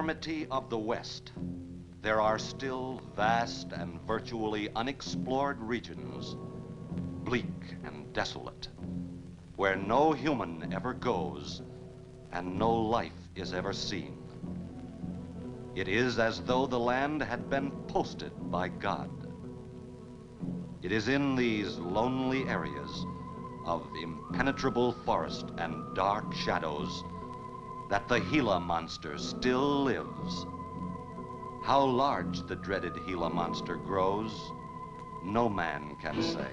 enormity of the West, there are still vast and virtually unexplored regions, bleak and desolate, where no human ever goes and no life is ever seen. It is as though the land had been posted by God. It is in these lonely areas of impenetrable forest and dark shadows that the Gila monster still lives. How large the dreaded Gila monster grows, no man can say.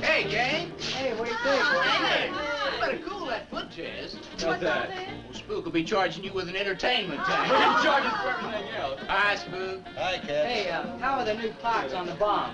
Hey, gang. Hey, what do you think? Hey, you better cool that foot jazz. What's that? Well, Spook will be charging you with an entertainment tax. We're gonna charge us for everything else. Hi, Spook. Hi, Cat. Hey, how are the new parts on the bomb?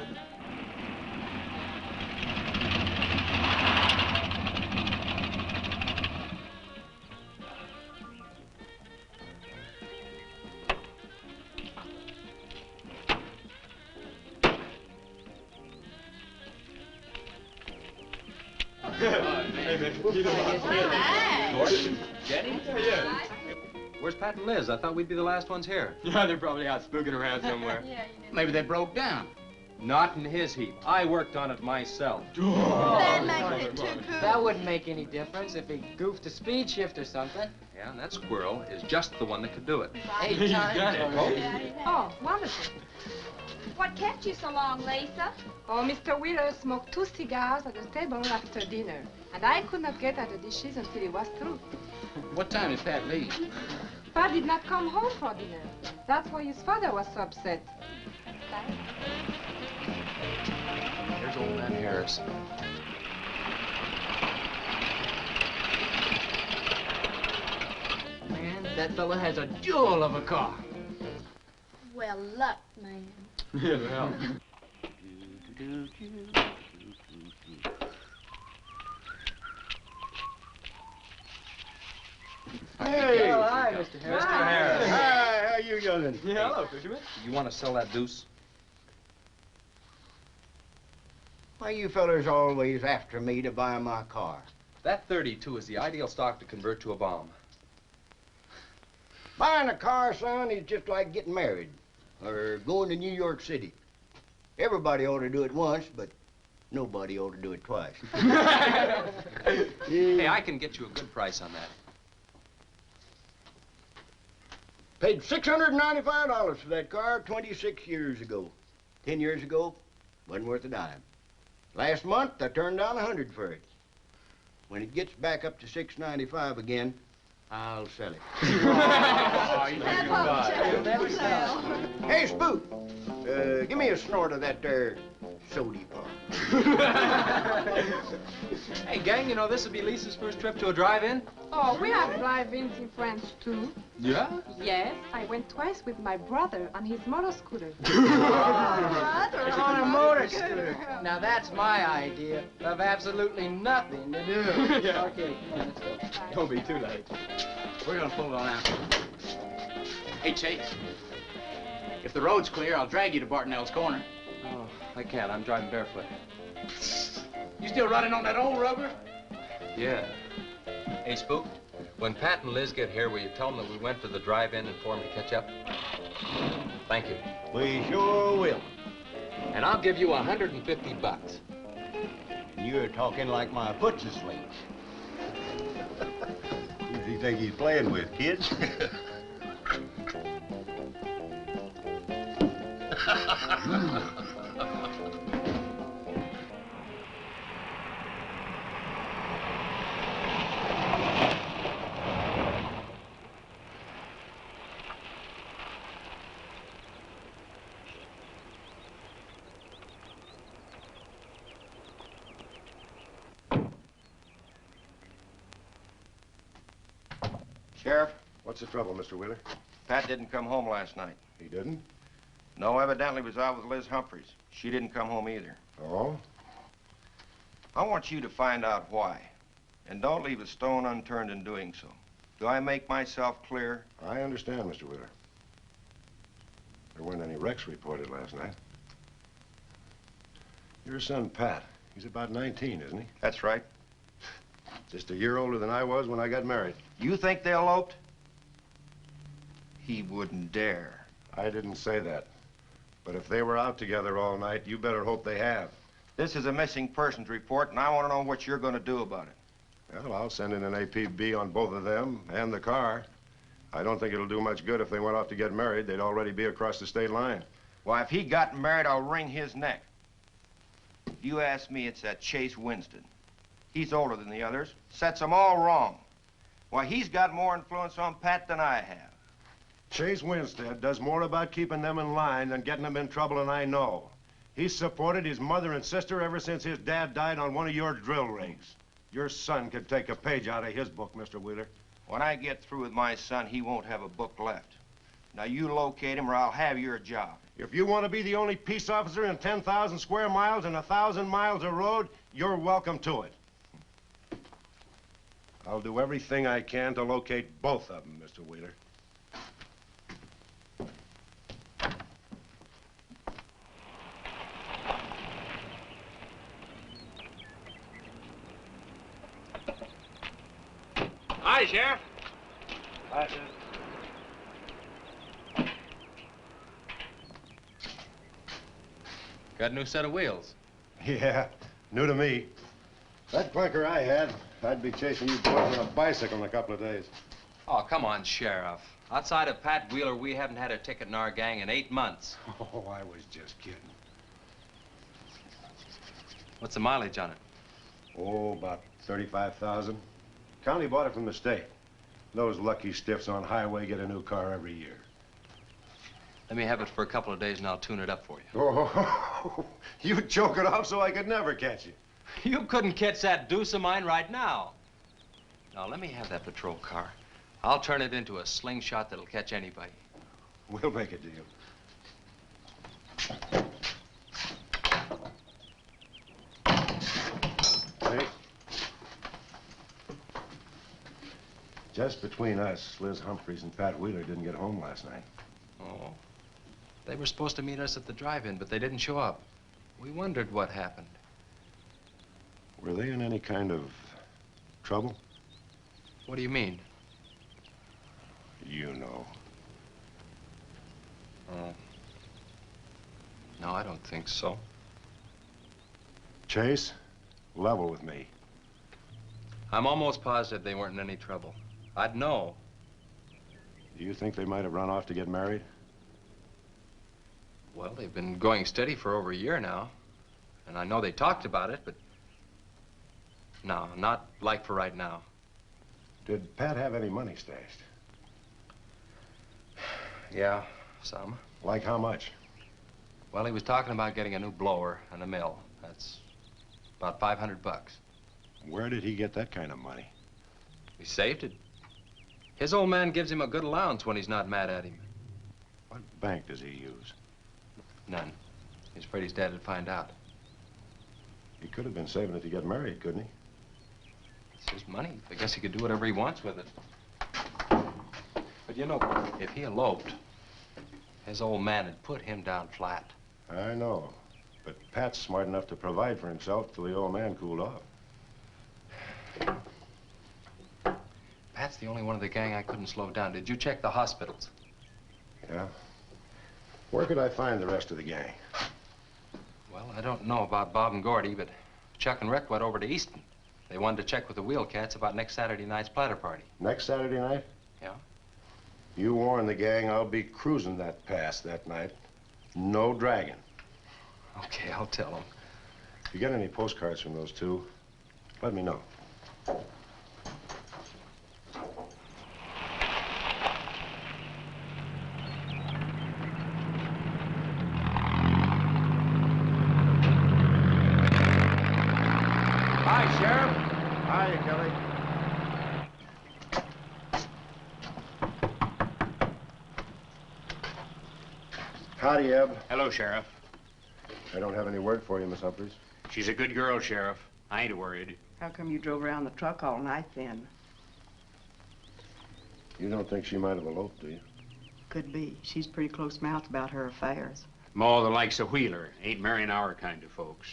Jenny? Where's Pat and Liz? I thought we'd be the last ones here. Yeah, they're probably out spooking around somewhere. Maybe they broke down. Not in his heap. I worked on it myself. That makes it too cool. That wouldn't make any difference if he goofed a speed shift or something. Yeah, and that squirrel is just the one that could do it. 8 He's times done it. already. Oh, wonderful. What kept you so long, Lisa? Oh, Mr. Wheeler smoked 2 cigars at the table after dinner, and I could not get at the dishes until he was through. What time did Pat leave? Pat did not come home for dinner. That's why his father was so upset. Here's old man Harris. Man, that fella has a jewel of a car. Well, luck, man. Yeah, well. Hey! Oh, hi, Mr. Harris. Mr. Harris. Hi, how you youngin'? Yeah, hello, fisherman. You want to sell that deuce? Why you fellers always after me to buy my car? That 32 is the ideal stock to convert to a bomb. Buying a car, son, is just like getting married or going to New York City. Everybody ought to do it once, but nobody ought to do it twice. Hey, I can get you a good price on that. Paid $695 for that car 26 years ago. 10 years ago, wasn't worth a dime. Last month, I turned down 100 for it. When it gets back up to $695 again, I'll sell it. Oh, you think That you'll buy it. won't never sell. Hey, Spook, Give me a snort of that there sody pop. Hey, gang, you know this will be Lisa's first trip to a drive-in? Oh, we have drive-ins in France, too. Yeah? Yes, I went twice with my brother on his motor scooter. On a motor scooter. Now that's my idea of absolutely nothing to do. Yeah. Okay, let's go. Don't be too late. We're gonna pull on out. Hey, Chase. If the road's clear, I'll drag you to Bartonell's corner. Oh, I can't. I'm driving barefoot. You still running on that old rubber? Yeah. Hey, Spook, when Pat and Liz get here, will you tell them that we went to the drive-in and for them to catch up? Thank you. We sure will. And I'll give you $150. You're talking like my foot's asleep. Who does he think he's playing with, kids? Sheriff, What's the trouble, Mr. Wheeler? Pat didn't come home last night. He didn't? No, evidently was out with Liz Humphreys. She didn't come home either. Oh? I want you to find out why. And don't leave a stone unturned in doing so. Do I make myself clear? I understand, Mr. Wheeler. There weren't any wrecks reported last night. Your son, Pat, he's about 19, isn't he? That's right. Just a year older than I was when I got married. You think they eloped? He wouldn't dare. I didn't say that. But if they were out together all night, you better hope they have. This is a missing persons report, and I want to know what you're going to do about it. Well, I'll send in an APB on both of them and the car. I don't think it'll do much good if they went off to get married. They'd already be across the state line. Why, if he got married, I'll wring his neck. If you ask me, it's that Chase Winston. He's older than the others. Sets them all wrong. Why, he's got more influence on Pat than I have. Chase Winstead does more about keeping them in line than getting them in trouble, and I know. He's supported his mother and sister ever since his dad died on one of your drill rigs. Your son could take a page out of his book, Mr. Wheeler. When I get through with my son, he won't have a book left. Now, you locate him or I'll have your job. If you want to be the only peace officer in 10,000 square miles and 1,000 miles of road, you're welcome to it. I'll do everything I can to locate both of them, Mr. Wheeler. Hi, Sheriff. Hi, sir. Got a new set of wheels. Yeah, new to me. That clunker I had, I'd be chasing you boys on a bicycle in a couple of days. Oh, come on, Sheriff. Outside of Pat Wheeler, we haven't had a ticket in our gang in 8 months. Oh, I was just kidding. What's the mileage on it? Oh, about 35,000. County bought it from the state. Those lucky stiffs on highway get a new car every year. Let me have it for a couple of days and I'll tune it up for you. Oh, you choke it off so I could never catch you. You couldn't catch that deuce of mine right now. Now, let me have that patrol car. I'll turn it into a slingshot that'll catch anybody. We'll make a deal. Hey. Just between us, Liz Humphreys and Pat Wheeler didn't get home last night. Oh. They were supposed to meet us at the drive-in, but they didn't show up. We wondered what happened. Were they in any kind of trouble? What do you mean? You know. Oh. No, I don't think so. Chase, level with me. I'm almost positive they weren't in any trouble. I'd know. Do you think they might have run off to get married? Well, they've been going steady for over a year now. And I know they talked about it, but... No, not like for right now. Did Pat have any money stashed? Yeah, some. Like how much? Well, he was talking about getting a new blower and a mill. That's about $500. Where did he get that kind of money? He saved it. His old man gives him a good allowance when he's not mad at him. What bank does he use? None. He's afraid his dad would find out. He could have been saving it to get married, couldn't he? It's his money. I guess he could do whatever he wants with it. But you know, if he eloped, his old man had put him down flat. I know. But Pat's smart enough to provide for himself till the old man cooled off. Pat's the only one of the gang I couldn't slow down. Did you check the hospitals? Yeah? Where could I find the rest of the gang? Well, I don't know about Bob and Gordy, but Chuck and Rick went over to Easton. They wanted to check with the Wheel Cats about next Saturday night's platter party. Next Saturday night? Yeah? You warn the gang I'll be cruising that pass that night. No dragging. Okay, I'll tell them. If you get any postcards from those two, let me know. Hi, Sheriff. Hiya, Kelly. Howdy, Eb. Hello, Sheriff. I don't have any word for you, Miss Humphries. She's a good girl, Sheriff. I ain't worried. How come you drove around the truck all night then? You don't think she might have eloped, do you? Could be. She's pretty close-mouthed about her affairs. More the likes of Wheeler. Ain't marrying our kind of folks.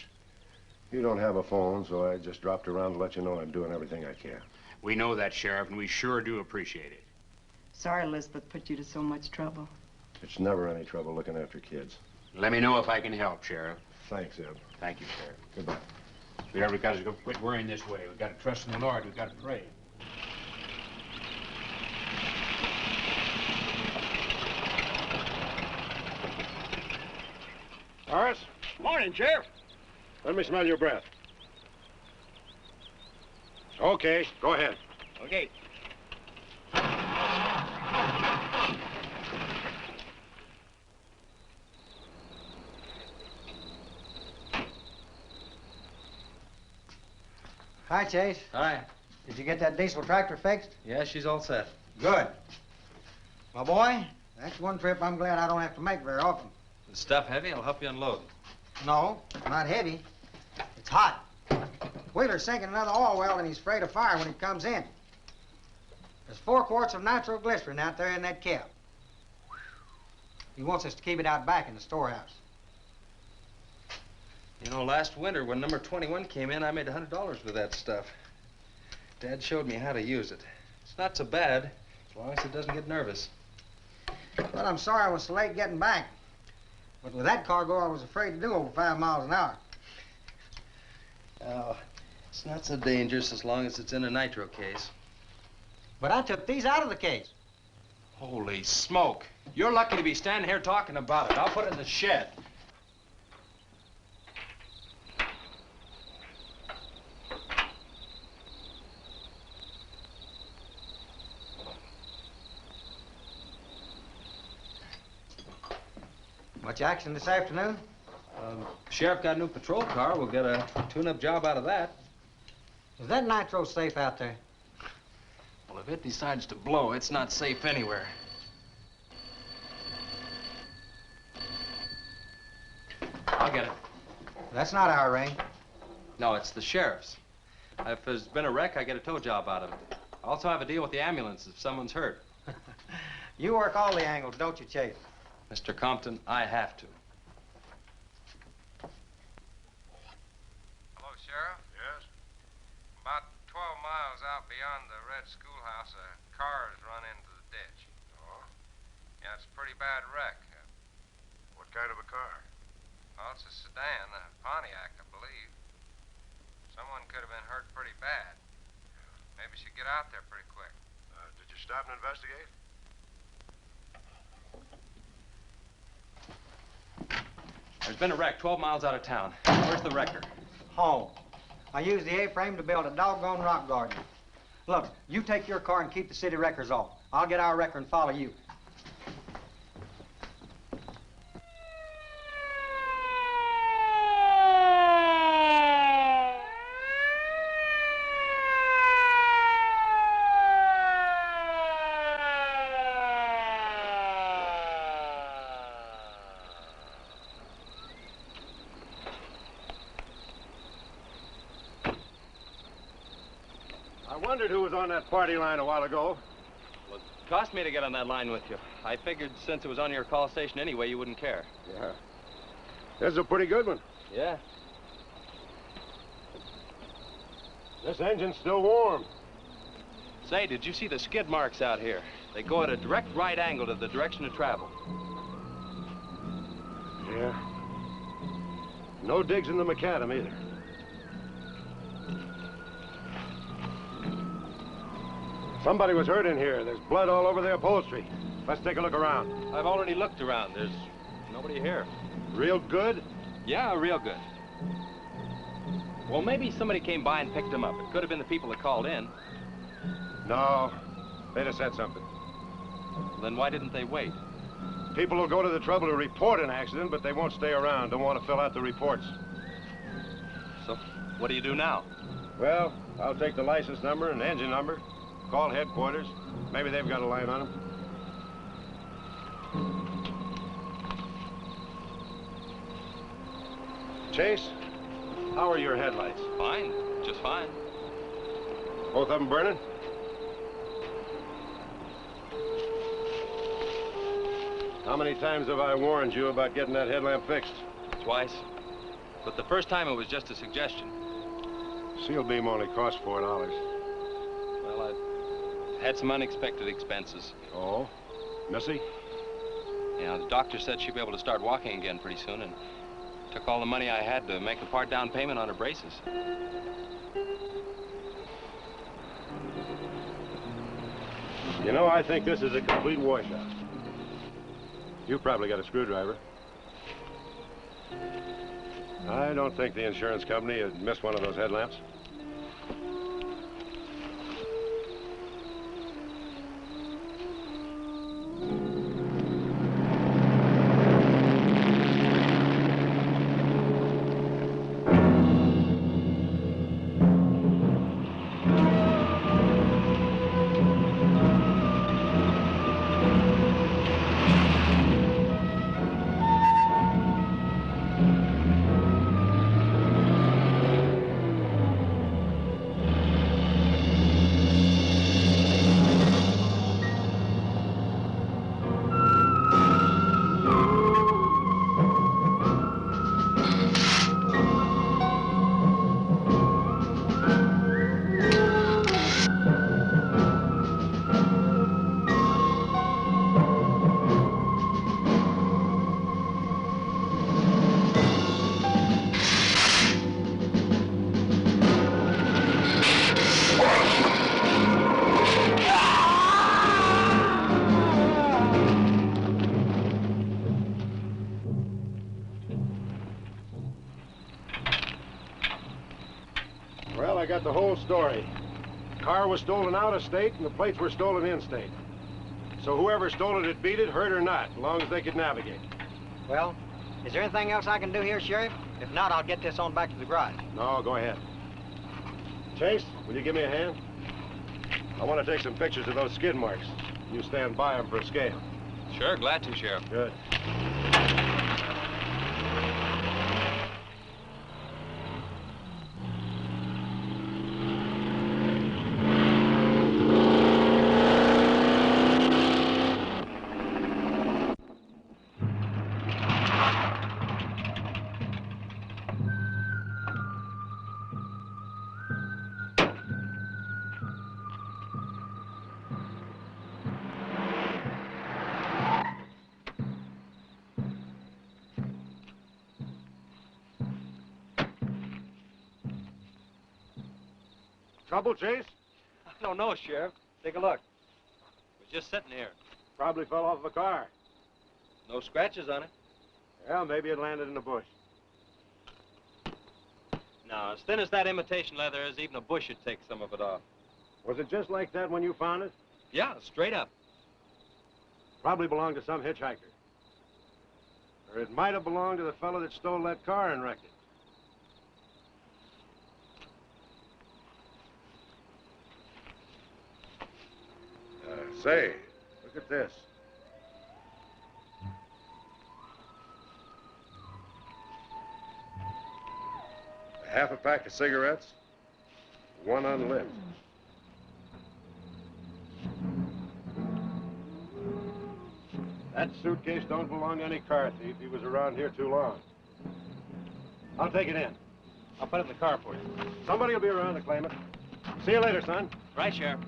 You don't have a phone, so I just dropped around to let you know I'm doing everything I can. We know that, Sheriff, and we sure do appreciate it. Sorry Elizabeth put you to so much trouble. It's never any trouble looking after kids. Let me know if I can help, Sheriff. Thanks, Eb. Thank you, Sheriff. Goodbye. We ever got to go quit worrying this way. We've got to trust in the Lord. We've got to pray. Horace? Morning, Sheriff. Let me smell your breath. Okay, go ahead. Okay. Hi, Chase. Hi. Did you get that diesel tractor fixed? Yeah, she's all set. Good. My boy, that's one trip I'm glad I don't have to make very often. The stuff heavy? I'll help you unload. No, not heavy. It's hot. Wheeler's sinking another oil well and he's afraid of fire when he comes in. There's 4 quarts of nitroglycerin out there in that cap. He wants us to keep it out back in the storehouse. You know, last winter when number 21 came in, I made $100 with that stuff. Dad showed me how to use it. It's not so bad, as long as it doesn't get nervous. Well, I'm sorry I was so late getting back. But with that cargo, I was afraid to do over 5 miles an hour. Oh, it's not so dangerous as long as it's in a nitro case. But I took these out of the case. Holy smoke. You're lucky to be standing here talking about it. I'll put it in the shed. Much action this afternoon? Sheriff got a new patrol car. We'll get a tune-up job out of that. Is that nitro safe out there? Well, if it decides to blow, it's not safe anywhere. I'll get it. That's not our ring. No, it's the sheriff's. If there's been a wreck, I get a tow job out of it. I also have a deal with the ambulance if someone's hurt. You work all the angles, don't you, Chase? Mr. Compton, I have to. Hello, Sheriff? Yes? About 12 miles out beyond the red schoolhouse, a car has run into the ditch. Oh? Yeah, it's a pretty bad wreck. What kind of a car? Well, it's a sedan, a Pontiac, I believe. Someone could have been hurt pretty bad. Maybe you should get out there pretty quick. Did you stop and investigate? There's been a wreck 12 miles out of town. Where's the wrecker? Home. I used the A-frame to build a doggone rock garden. Look, you take your car and keep the city wreckers off. I'll get our wrecker and follow you. I wondered who was on that party line a while ago. Well, it cost me to get on that line with you. I figured since it was on your call station anyway, you wouldn't care. Yeah. This is a pretty good one. Yeah. This engine's still warm. Say, did you see the skid marks out here? They go at a direct right angle to the direction of travel. Yeah. No digs in the macadam either. Somebody was hurt in here. There's blood all over the upholstery. Let's take a look around. I've already looked around. There's nobody here. Real good? Yeah, real good. Well, maybe somebody came by and picked them up. It could have been the people that called in. No. They'd have said something. Then why didn't they wait? People will go to the trouble to report an accident, but they won't stay around. Don't want to fill out the reports. So, what do you do now? Well, I'll take the license number and engine number, call headquarters. Maybe they've got a line on them. Chase, how are your headlights? Fine, just fine. Both of them burning? How many times have I warned you about getting that headlamp fixed? Twice. But the first time it was just a suggestion. Seal beam only cost $4. Well, I had some unexpected expenses. Oh? Missy? Yeah, the doctor said she'd be able to start walking again pretty soon, and took all the money I had to make a part down payment on her braces. You know, I think this is a complete washout. You probably got a screwdriver. I don't think the insurance company had missed one of those headlamps. Well, I got the whole story. The car was stolen out of state and the plates were stolen in state. So whoever stole it beat it, hurt or not, as long as they could navigate. Well, is there anything else I can do here, Sheriff? If not, I'll get this on back to the garage. No, go ahead. Chase, will you give me a hand? I want to take some pictures of those skid marks. You stand by them for a scale. Sure, glad to, Sheriff. Good. Trouble, Chase? I don't know, Sheriff. Take a look. It was just sitting here. Probably fell off the car. No scratches on it. Well, maybe it landed in a bush. No, as thin as that imitation leather is, even a bush should take some of it off. Was it just like that when you found it? Yeah, straight up. Probably belonged to some hitchhiker. Or it might have belonged to the fellow that stole that car and wrecked it. Say, look at this. Half a pack of cigarettes, one unlit. That suitcase don't belong to any car thief. He was around here too long. I'll take it in. I'll put it in the car for you. Somebody will be around to claim it. See you later, son. Right, Sheriff.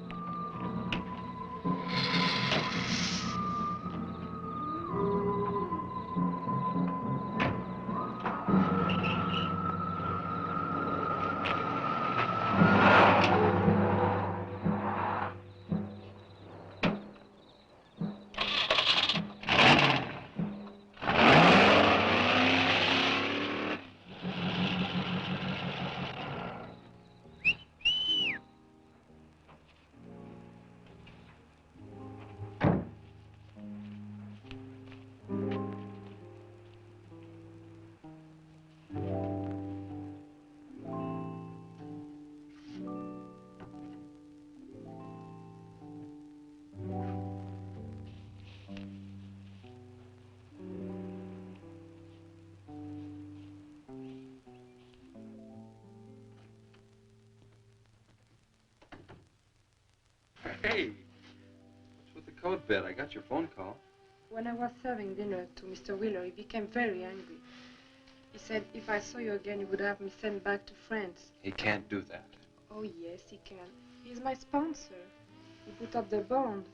Hey, what's with the coat bed? I got your phone call. When I was serving dinner to Mr. Wheeler, he became very angry. He said if I saw you again, he would have me sent back to France. He can't do that. Oh, yes, he can. He's my sponsor. He put up the bond.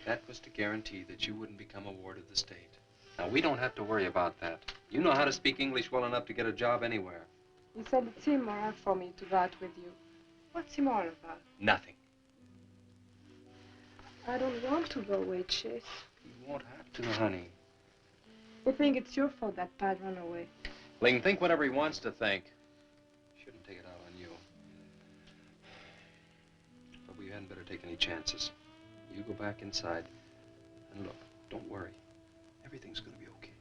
That was to guarantee that you wouldn't become a ward of the state. Now, we don't have to worry about that. You know how to speak English well enough to get a job anywhere. He said it's immoral for me to go out with you. What's immoral about? Nothing. I don't want to go away, Chase. You won't have to, honey. I think it's your fault that Pat ran away. He can think whatever he wants to think. Shouldn't take it out on you. But we hadn't better take any chances. You go back inside. And look, don't worry. Everything's gonna be okay.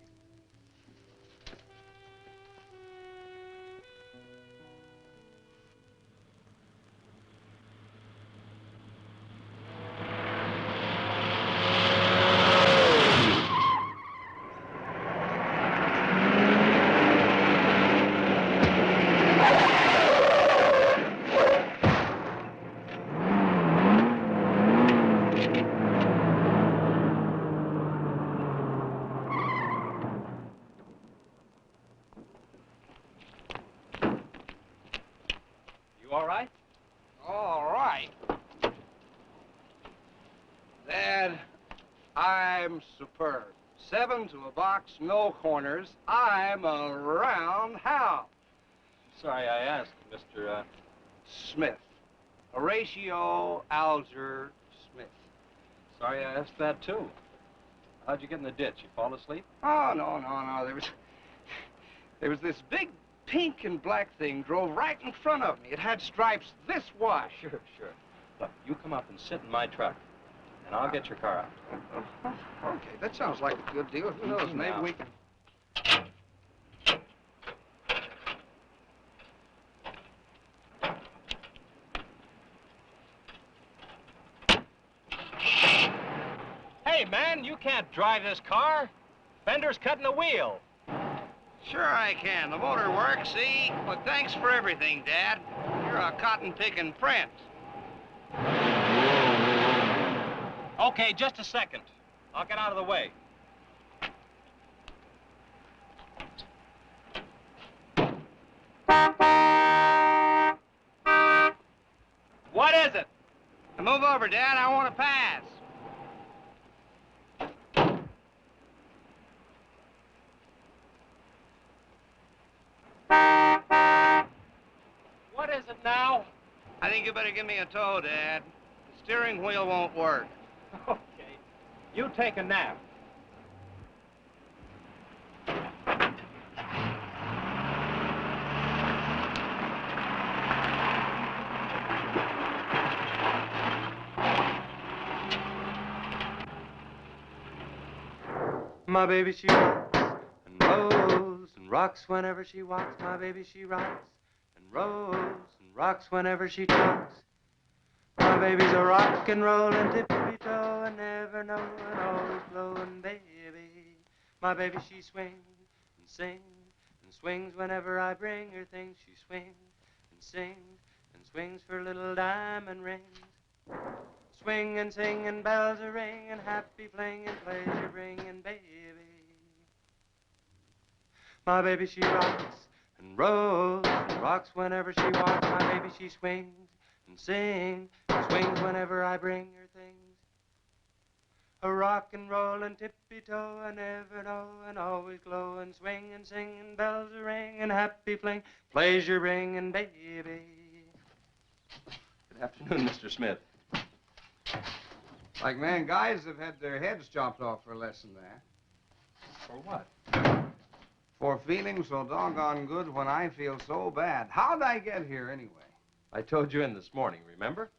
You all right? All right. Dad, I'm superb. 7 to a box, no corners. I'm a roundhouse. Sorry I asked, Mr. Smith. Horatio Alger Smith. Sorry I asked that, too. How'd you get in the ditch? You fall asleep? Oh, no. There was this big pink and black thing drove right in front of me. It had stripes this wide. Sure. Look, you come up and sit in my truck, and I'll get your car out. Okay, that sounds like a good deal. Who knows, Easy maybe now. we can... Hey, man, you can't drive this car. Fender's cutting the wheel. Sure I can. The motor works, see? But thanks for everything, Dad. You're a cotton-picking prince. Okay, just a second. I'll get out of the way. What is it? Now move over, Dad. I want to pass. What is it now? I think you better give me a tow, Dad. The steering wheel won't work. Okay. You take a nap. My baby, she rocks and rolls and rocks whenever she walks. My baby, she rocks and rolls and rocks whenever she talks. My baby's a rock and rollin' tippy-toe and never knowin', always blowin', baby. My baby, she swings and sings and swings whenever I bring her things. She swings and sings and swings for little diamond rings. swinging, singing, bells are ringing, happy flinging, pleasure bringing, baby. My baby, she rocks and rolls and rocks whenever she walks. My baby, she swings and sings and swings whenever I bring her things. A rock and roll and tippy-toe and ever know and always glow and swing and sing and bells are ring and happy fling, pleasure bringing, baby. Good afternoon, Mr. Smith. Like man, guys have had their heads chopped off for less than that. For what? For feeling so doggone good when I feel so bad. How'd I get here anyway? I told you in this morning, remember?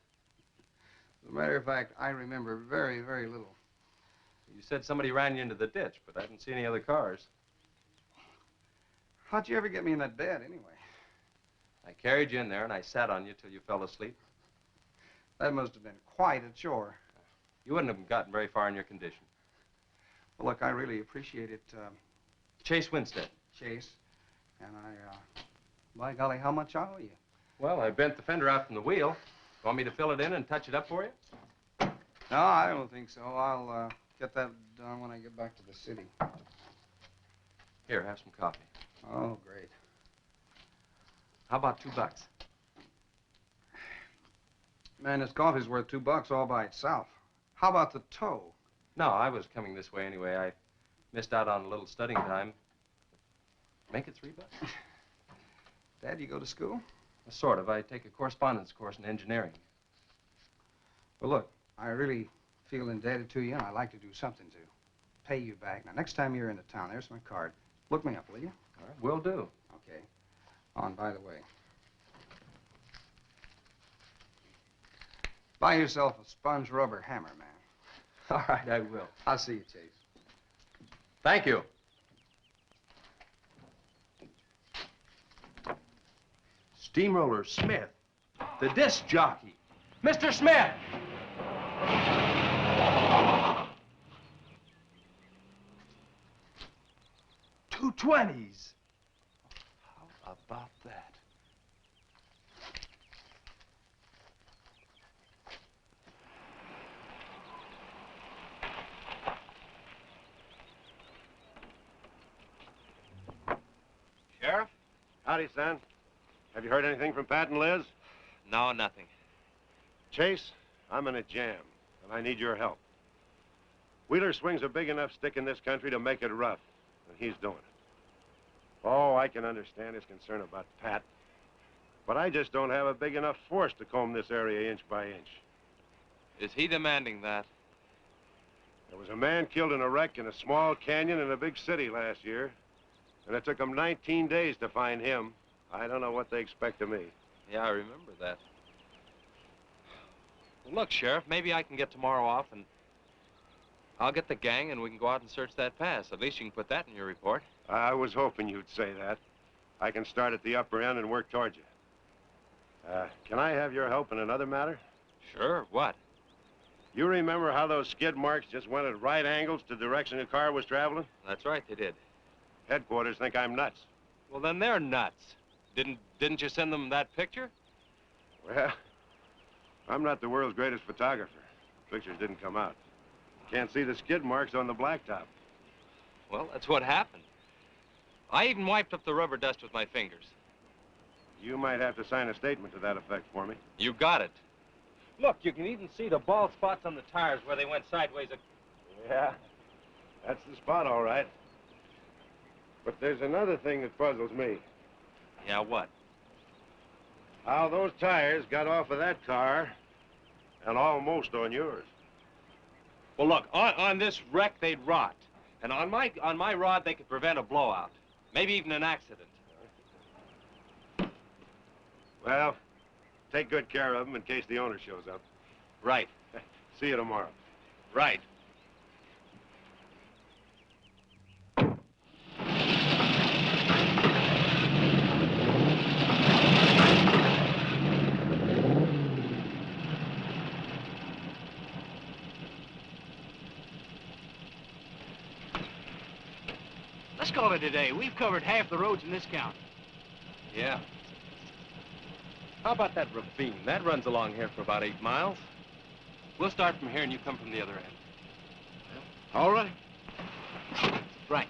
As a matter of fact, I remember very, very little. You said somebody ran you into the ditch, but I didn't see any other cars. How'd you ever get me in that bed anyway? I carried you in there and I sat on you till you fell asleep. That must have been quite a chore. You wouldn't have gotten very far in your condition. Well, look, I really appreciate it, Chase Winstead. Chase. And by golly, how much I owe you? Well, I bent the fender out from the wheel. Want me to fill it in and touch it up for you? No, I don't think so. I'll get that done when I get back to the city. Here, have some coffee. Oh, great. How about $2? Man, this coffee's worth $2 all by itself. How about the tow? No, I was coming this way anyway. I missed out on a little studying time. Make it $3. Dad, you go to school? Sort of. I take a correspondence course in engineering. Well, look, I really feel indebted to you, and I'd like to do something to pay you back. Now, next time you're in the town, there's my card. Look me up, will you? All right, will do. Okay. Oh, and by the way, buy yourself a sponge rubber hammer, man. All right, I will. I'll see you, Chase. Thank you. Steamroller Smith, the disc jockey. Mr. Smith! $2.20s. How about that? Sheriff? Howdy, son. Have you heard anything from Pat and Liz? No, nothing. Chase, I'm in a jam, and I need your help. Wheeler swings a big enough stick in this country to make it rough, and he's doing it. Oh, I can understand his concern about Pat, but I just don't have a big enough force to comb this area inch by inch. Is he demanding that? There was a man killed in a wreck in a small canyon in a big city last year, and it took them 19 days to find him. I don't know what they expect of me. Yeah, I remember that. Well, look, Sheriff, maybe I can get tomorrow off and I'll get the gang and we can go out and search that pass. At least you can put that in your report. I was hoping you'd say that. I can start at the upper end and work towards you. Can I have your help in another matter? Sure, what? You remember how those skid marks just went at right angles to the direction the car was traveling? That's right, they did. Headquarters think I'm nuts. Well, then they're nuts. Didn't you send them that picture? Well, I'm not the world's greatest photographer. Pictures didn't come out. Can't see the skid marks on the blacktop. Well, that's what happened. I even wiped up the rubber dust with my fingers. You might have to sign a statement to that effect for me. You got it. Look, you can even see the bald spots on the tires where they went sideways. Yeah, that's the spot, all right. But there's another thing that puzzles me. Yeah, what? How those tires got off of that car and almost on yours. Well, look, on this wreck, they'd rot. And on my rod, they could prevent a blowout. Maybe even an accident. Well, take good care of them in case the owner shows up. Right. See you tomorrow. Right. Let's call it a day. We've covered half the roads in this county. Yeah. How about that ravine? That runs along here for about 8 miles. We'll start from here and you come from the other end. All right. Right.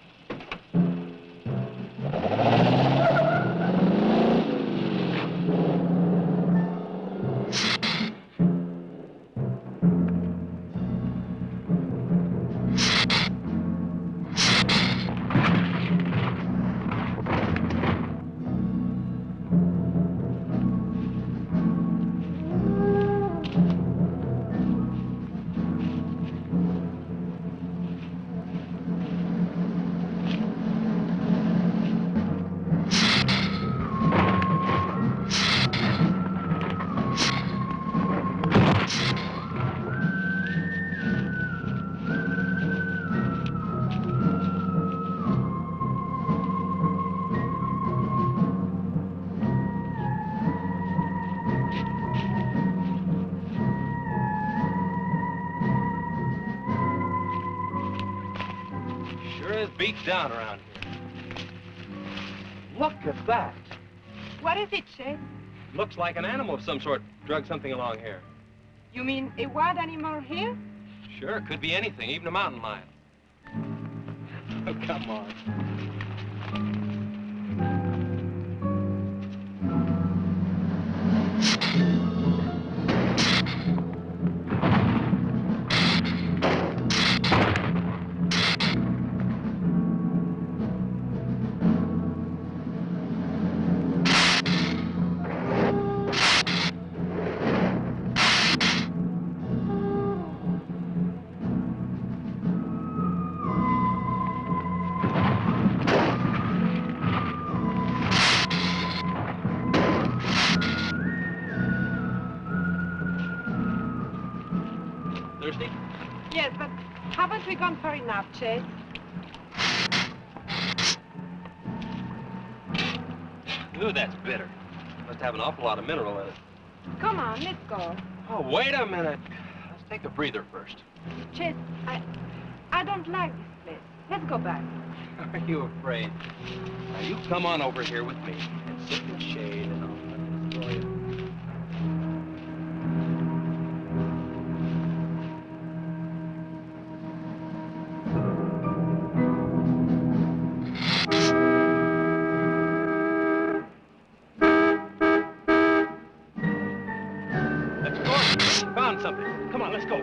Sure is beat down around here. Look at that. What is it, Chase? Looks like an animal of some sort drug something along here. You mean a wild animal here? Sure, could be anything, even a mountain lion. Oh, come on. Thirsty? Yes, but haven't we gone far enough, Chase? Ooh, that's bitter. Must have an awful lot of mineral in it. Come on, let's go. Oh, wait a minute. Let's take a breather first. Chase, I don't like this place. Let's go back. Are you afraid? Now, you come on over here with me and sit in the shade and I'll destroy you. Let's go. Found something. Come on, let's go.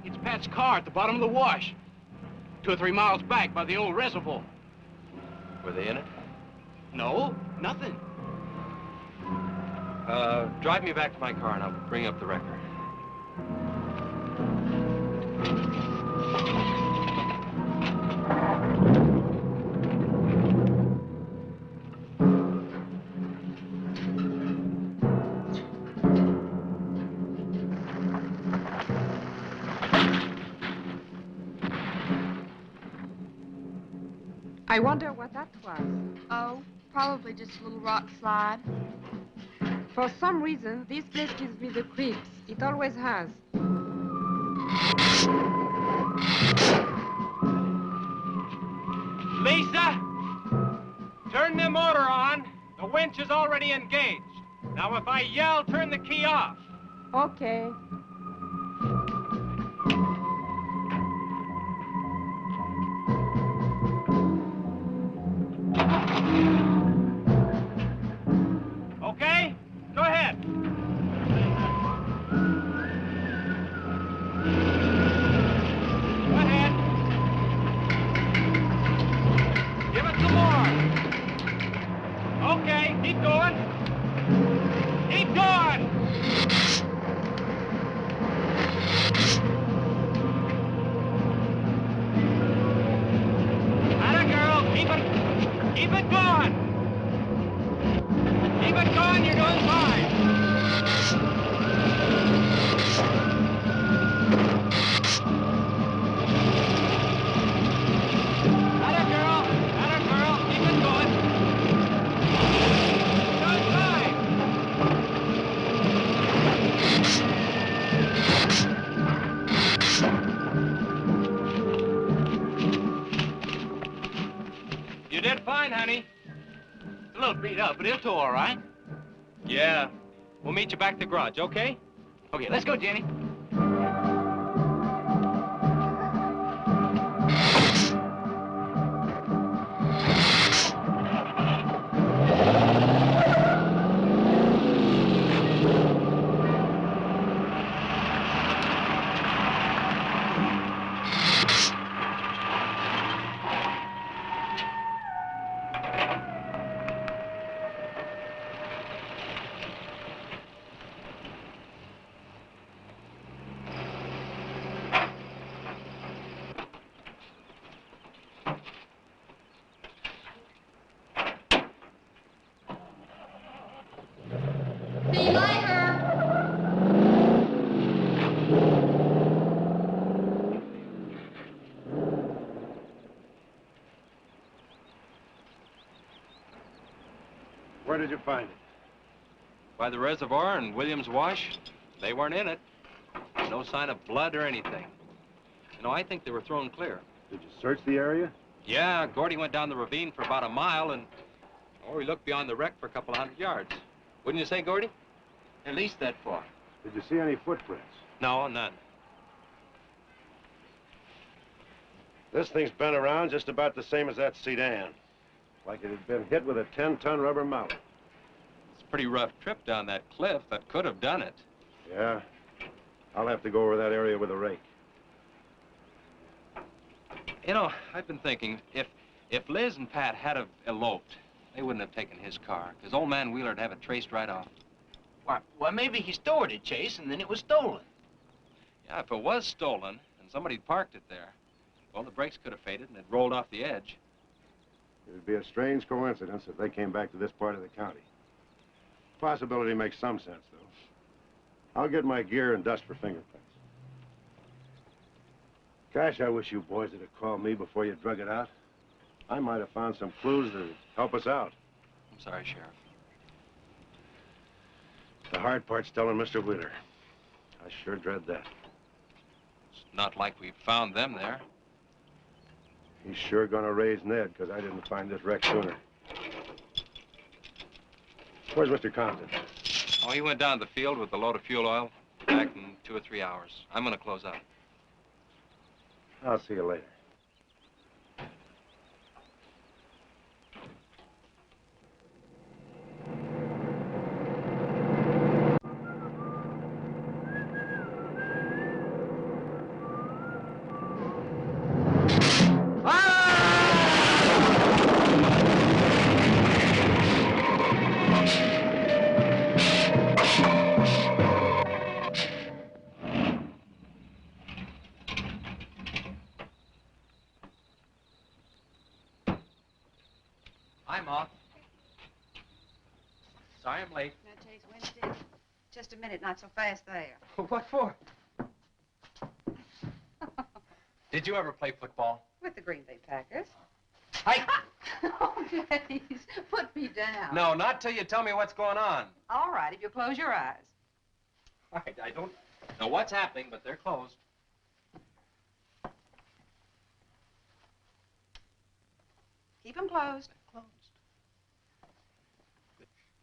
It's Pat's car at the bottom of the wash. 2 or 3 miles back by the old reservoir. Were they in it? No, nothing. Drive me back to my car and I'll bring up the record. I wonder what that was. Oh, probably just a little rock slide. For some reason, this place gives me the creeps. It always has. Lisa! Turn the motor on. The winch is already engaged. Now, if I yell, turn the key off. Okay. Okay? Go ahead. Go ahead. Give it some more. Okay, keep going. Keep going. Atta girl, keep it going. Keep it going, you're doing fine. Atta girl, keep it going. You're doing fine. did fine, honey. It's a little beat up, but it'll tow all right. Yeah. We'll meet you back at the garage, okay? Okay, let's go, Jenny. See you later. Where did you find it? By the reservoir and Williams Wash, they weren't in it. No sign of blood or anything. You know, I think they were thrown clear. Did you search the area? Yeah, Gordy went down the ravine for about a mile and... Oh, he looked beyond the wreck for a couple of 100 yards. Wouldn't you say, Gordy? At least that far. Did you see any footprints? No, none. This thing's been around just about the same as that sedan. Like it had been hit with a 10-ton rubber mallet. It's a pretty rough trip down that cliff that could have done it. Yeah? I'll have to go over that area with a rake. You know, I've been thinking, if Liz and Pat had have eloped, they wouldn't have taken his car, because old man Wheeler'd have it traced right off. Why, maybe he stored it, Chase, and then it was stolen. Yeah, if it was stolen and somebody parked it there, well, the brakes could have faded and it rolled off the edge. It would be a strange coincidence if they came back to this part of the county. Possibility makes some sense, though. I'll get my gear and dust for fingerprints. Gosh, I wish you boys would have called me before you drug it out. I might have found some clues that would help us out. I'm sorry, Sheriff. The hard part's telling Mr. Wheeler. I sure dread that. It's not like we found them there. He's sure gonna raise Ned, because I didn't find this wreck sooner. Where's Mr. Compton? Oh, he went down to the field with a load of fuel oil. Back in 2 or 3 hours. I'm gonna close out. I'll see you later. Hi, Ma. Sorry I'm late. Now, Chase Winston, just a minute, not so fast there. What for? Did you ever play football? With the Green Bay Packers. Hi. Oh, please, put me down. No, not till you tell me what's going on. All right, if you close your eyes. I don't know what's happening, but they're closed. Keep them closed. Closed.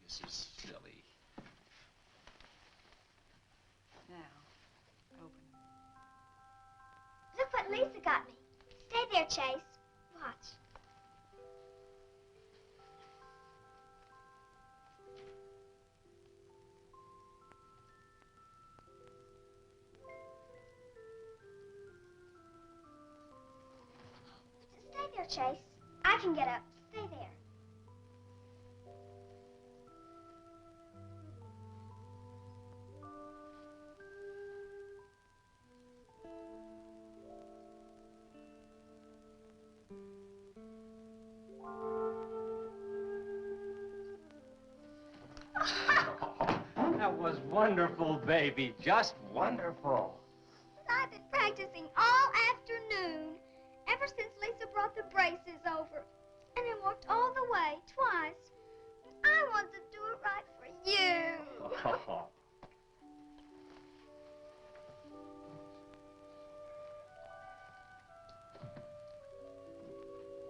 This is silly. Now, open them. Look what Lisa got me. Stay there, Chase. Watch. Stay there, Chase. I can get up. Stay there. That was wonderful, baby. Just wonderful. I've been practicing all afternoon, ever since Lisa brought the braces over. And I walked all the way, twice. I want to do it right for you.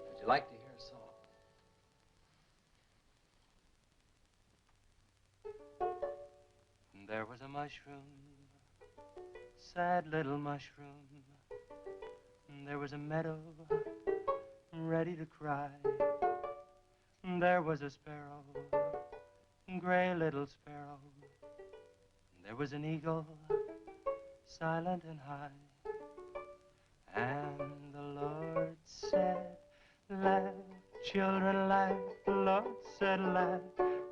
Would you like to hear a song? mushroom, sad little mushroom. There was a meadow ready to cry. There was a sparrow, gray little sparrow. There was an eagle, silent and high. And the Lord said, laugh, children, laugh. The Lord said, laugh,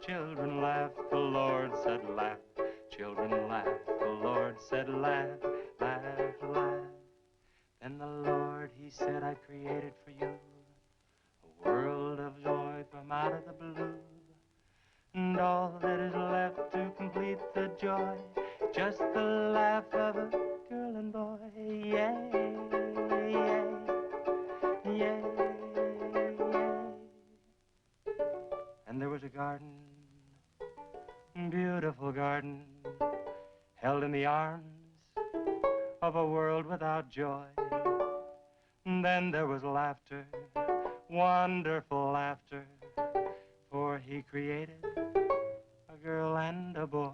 children, laugh. The Lord said, laugh, children, laugh. The Lord said, laugh, laugh, laugh. Then the Lord, he said, I created for you a world of joy from out of the blue. And all that is left to complete the joy, just the laugh of a girl and boy. Yay, yay, yay, yay. And there was a garden, beautiful garden, held in the arms of a world without joy. And then there was laughter, wonderful laughter, for he created a girl and a boy.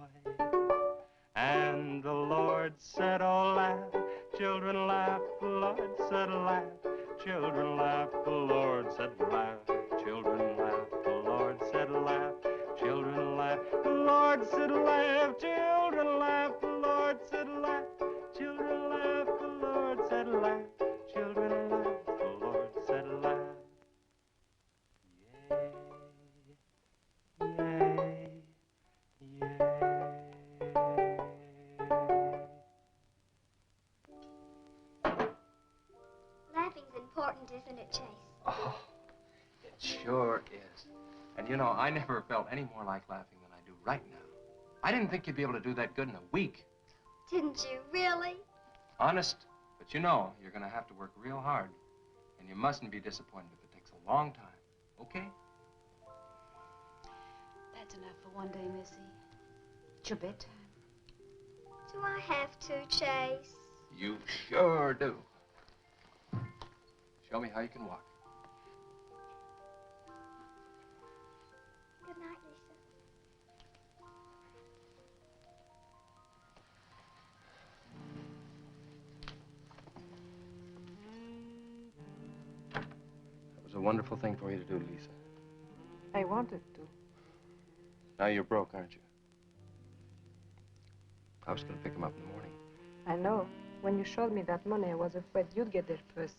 And the Lord said, oh, laugh, children, laugh. The Lord said, laugh, children, laugh. The Lord said, laugh, children, laugh. The Lord said, laugh, children, laugh. The Lord said, laugh, children, laugh. The Lord said, laugh, children, laugh. The Lord said, laugh, children, laugh. The Lord said, laugh. Yay, yay, yay. Laughing's important, isn't it, Chase? Oh, it sure is. And you know, I never felt any more like laughing than I do right now. I didn't think you'd be able to do that good in a week. Didn't you, really? Honest. But you know, you're going to have to work real hard. And you mustn't be disappointed if it takes a long time. Okay? That's enough for one day, Missy. It's your bedtime. Do I have to, Chase? You sure do. Show me how you can walk. Good night, Lisa. That was a wonderful thing for you to do, Lisa. I wanted to. Now you're broke, aren't you? I was going to pick him up in the morning. I know. When you showed me that money, I was afraid you'd get there first.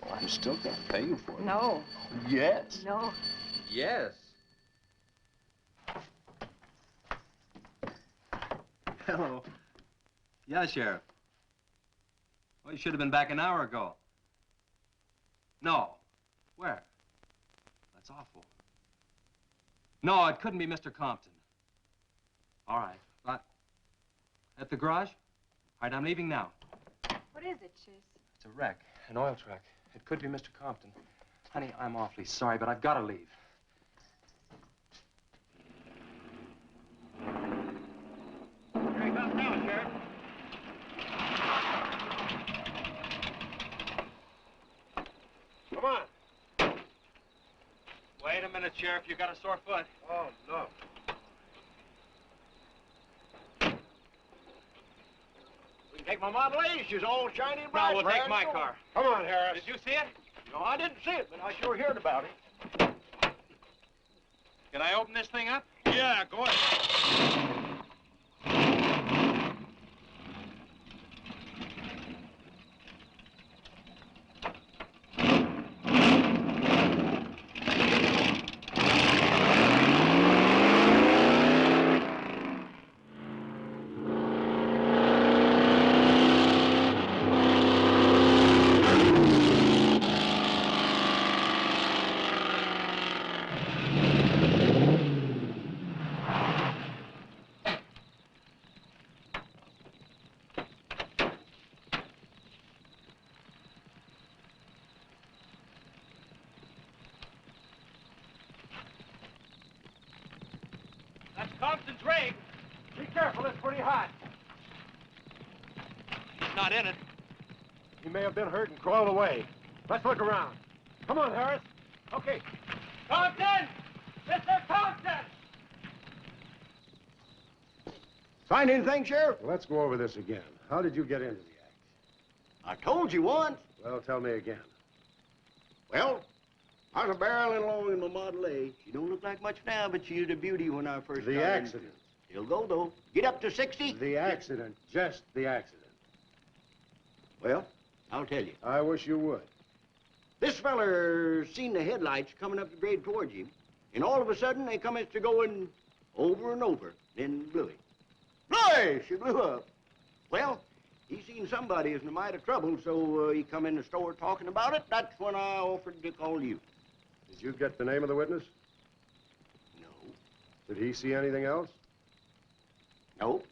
Well, I'm still going to pay you for it. No. Yes. No. Yes. Hello. Yeah, Sheriff. Well, you should have been back an hour ago. No. Where? That's awful. No, it couldn't be Mr. Compton. All right. At the garage? All right, I'm leaving now. What is it, Chase? It's a wreck, an oil truck. It could be Mr. Compton. Honey, I'm awfully sorry, but I've got to leave. Here he comes now, Sheriff. Come on. Wait a minute, Sheriff. You got a sore foot. Oh, no. We can take my Model A. She's all shiny and bright. No, we'll take my car. Come on, Harris. Did you see it? No, I didn't see it, but I sure heard about it. Can I open this thing up? Yeah, go ahead. That's Compton's rig. Be careful, it's pretty hot. He's not in it. He may have been hurt and crawled away. Let's look around. Come on, Harris. Okay. Compton! Mr. Compton! Find anything, Sheriff? Let's go over this again. How did you get into the act? I told you once. Well, tell me again. Well, I was barreling along in my Model A. She don't look like much now, but she was a beauty when I first The got accident. It'll go, though. Get up to 60. The accident. Just the accident. Well, I'll tell you. I wish you would. This feller seen the headlights coming up the grade towards him, and all of a sudden they commenced to going over and over, then blew him. Bloy! She blew up. Well, he seen somebody was in a mite of trouble, so he come in the store talking about it. That's when I offered to call you. Did you get the name of the witness? No. Did he see anything else? No.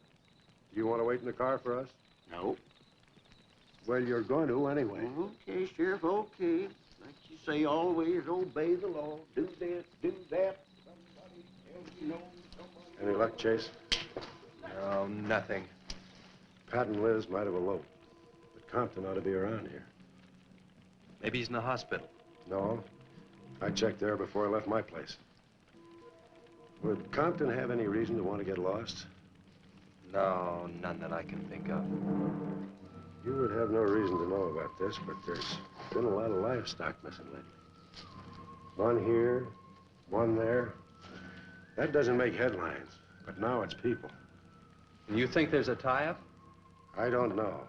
Do you want to wait in the car for us? No. Well, you're going to anyway. Okay, Sheriff, okay. Like you say, always obey the law. Do this, do that. Somebody tells you no, somebody... Any luck, Chase? No, nothing. Pat and Liz might have eloped, but Compton ought to be around here. Maybe he's in the hospital. No. I checked there before I left my place. Would Compton have any reason to want to get lost? No, none that I can think of. You would have no reason to know about this, but there's been a lot of livestock missing lately. One here, one there. That doesn't make headlines, but now it's people. And you think there's a tie-up? I don't know.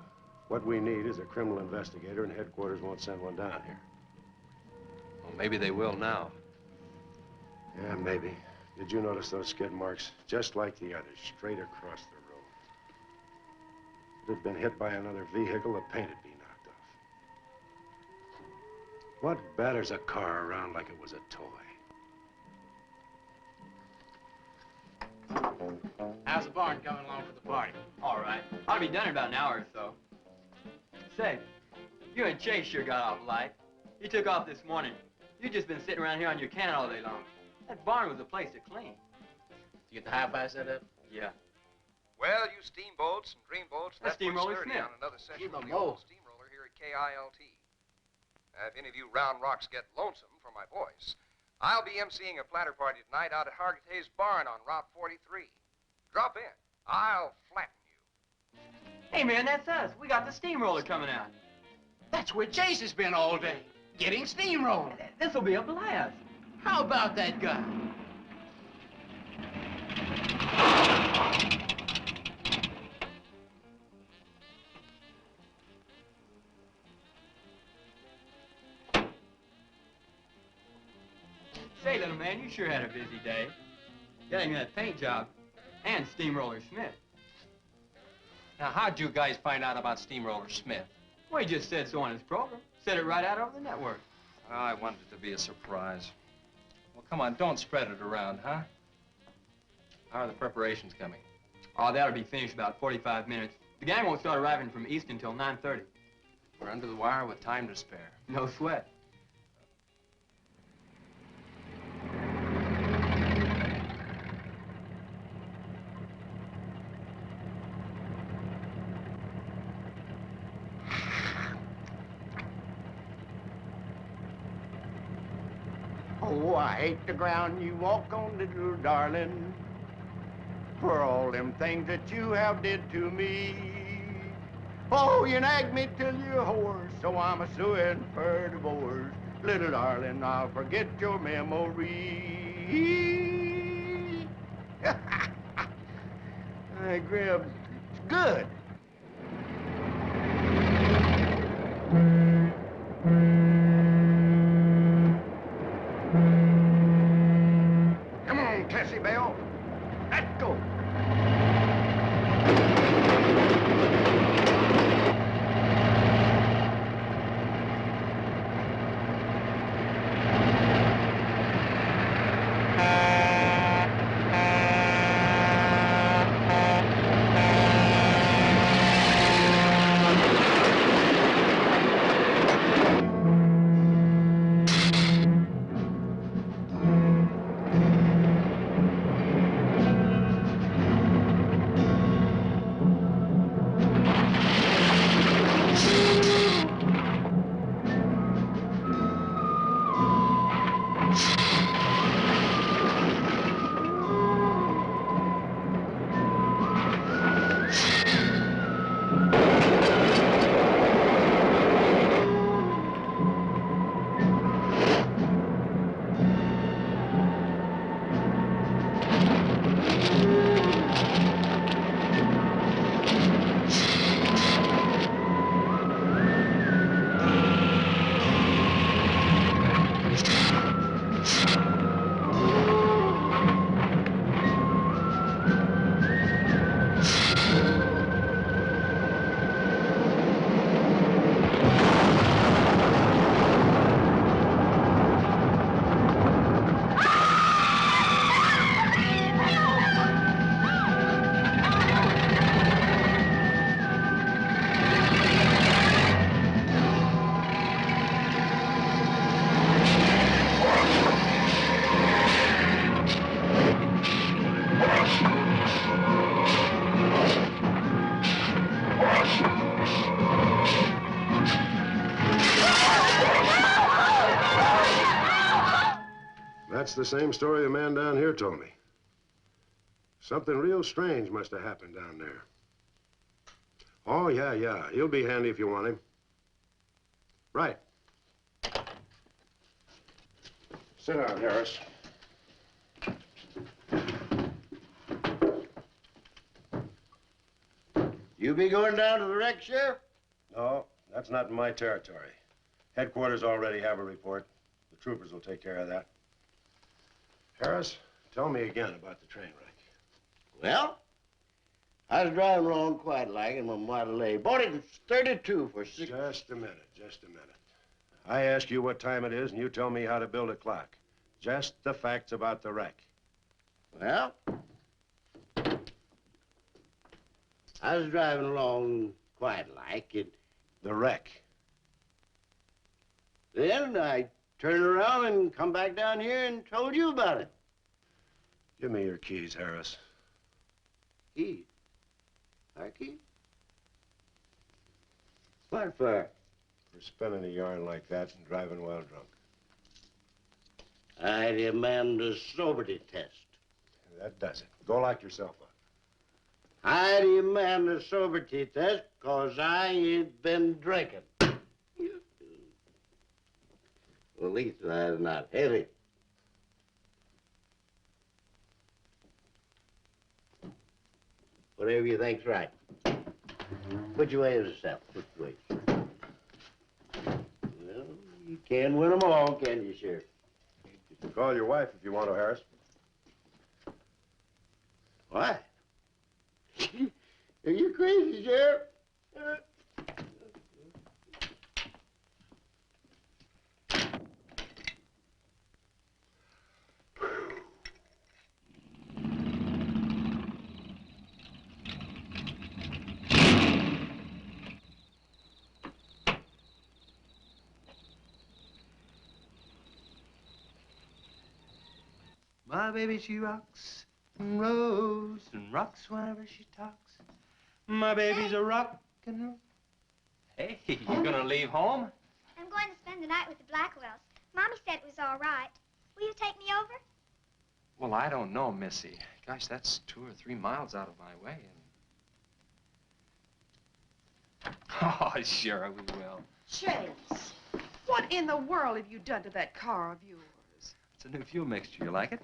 What we need is a criminal investigator, and headquarters won't send one down here. Well, maybe they will now. Yeah, maybe. Did you notice those skid marks? Just like the others, straight across the road. If it had been hit by another vehicle, the paint would be knocked off. What batters a car around like it was a toy? How's the barn coming along for the party? All right. I'll be done in about an hour or so. Say, you and Chase sure got off light. You took off this morning. You just been sitting around here on your can all day long. That barn was a place to clean. You get the hi-fi set up? Yeah. Well, you steamboats and dreamboats, That's Steamroller sturdy Smith. on another session Keep 'em of the old both. steamroller here at KILT. If any of you round rocks get lonesome for my voice, I'll be emceeing a platter party tonight out at Hargitay's barn on Route 43. Drop in. I'll flatten you. Hey, man, that's us. We got the steamroller coming out. That's where Chase has been all day, getting steamrolled. This'll be a blast. How about that guy? Say, little man, you sure had a busy day. Getting that paint job and Steamroller Smith. Now, how'd you guys find out about Steamroller Smith? Well, he just said so on his program. Said it right out over the network. I wanted it to be a surprise. Well, come on, don't spread it around, huh? How are the preparations coming? Oh, that'll be finished about 45 minutes. The gang won't start arriving from East until 9:30. We're under the wire with time to spare. No sweat. Oh, I hate the ground you walk on, little darling, for all them things that you have did to me. Oh, you nagged me till you're hoarse, so I'm a-suing for divorce. Little darling, I'll forget your memory. Hey, Grib, it's good. Come on, Classy Belle. Let's go. That's the same story the man down here told me. Something real strange must have happened down there. Oh, yeah. He'll be handy if you want him. Right. Sit down, Harris. You be going down to the wreck, Sheriff? No, that's not in my territory. Headquarters already have a report. The troopers will take care of that. Harris, tell me again about the train wreck. Well, I was driving along quite like in my Model A. Bought it at 32 for six. Just a minute. I ask you what time it is, and you tell me how to build a clock. Just the facts about the wreck. Well, I was driving along quite like it. The wreck. Then I turned around and come back down here and told you about it. Give me your keys, Harris. Keys? Our keys? What for? For spinning a yarn like that and driving while drunk. I demand a sobriety test. That does it. Go lock yourself up. I demand a sobriety test because I ain't been drinking. Well, at least I'm not heavy. Whatever you think's right. Which way is the south? Which way? Well, you can't win them all, can you, Sheriff? Call your wife if you want to, Harris. Why? Are you crazy, Sheriff? My baby, she rocks and rolls and rocks whenever she talks. My baby's a rock and roll. Hey, you gonna leave home? I'm going to spend the night with the Blackwells. Mommy said it was all right. Will you take me over? Well, I don't know, Missy. Gosh, that's 2 or 3 miles out of my way. And... Oh, sure, we will. Chase, what in the world have you done to that car of yours? It's a new fuel mixture. You like it?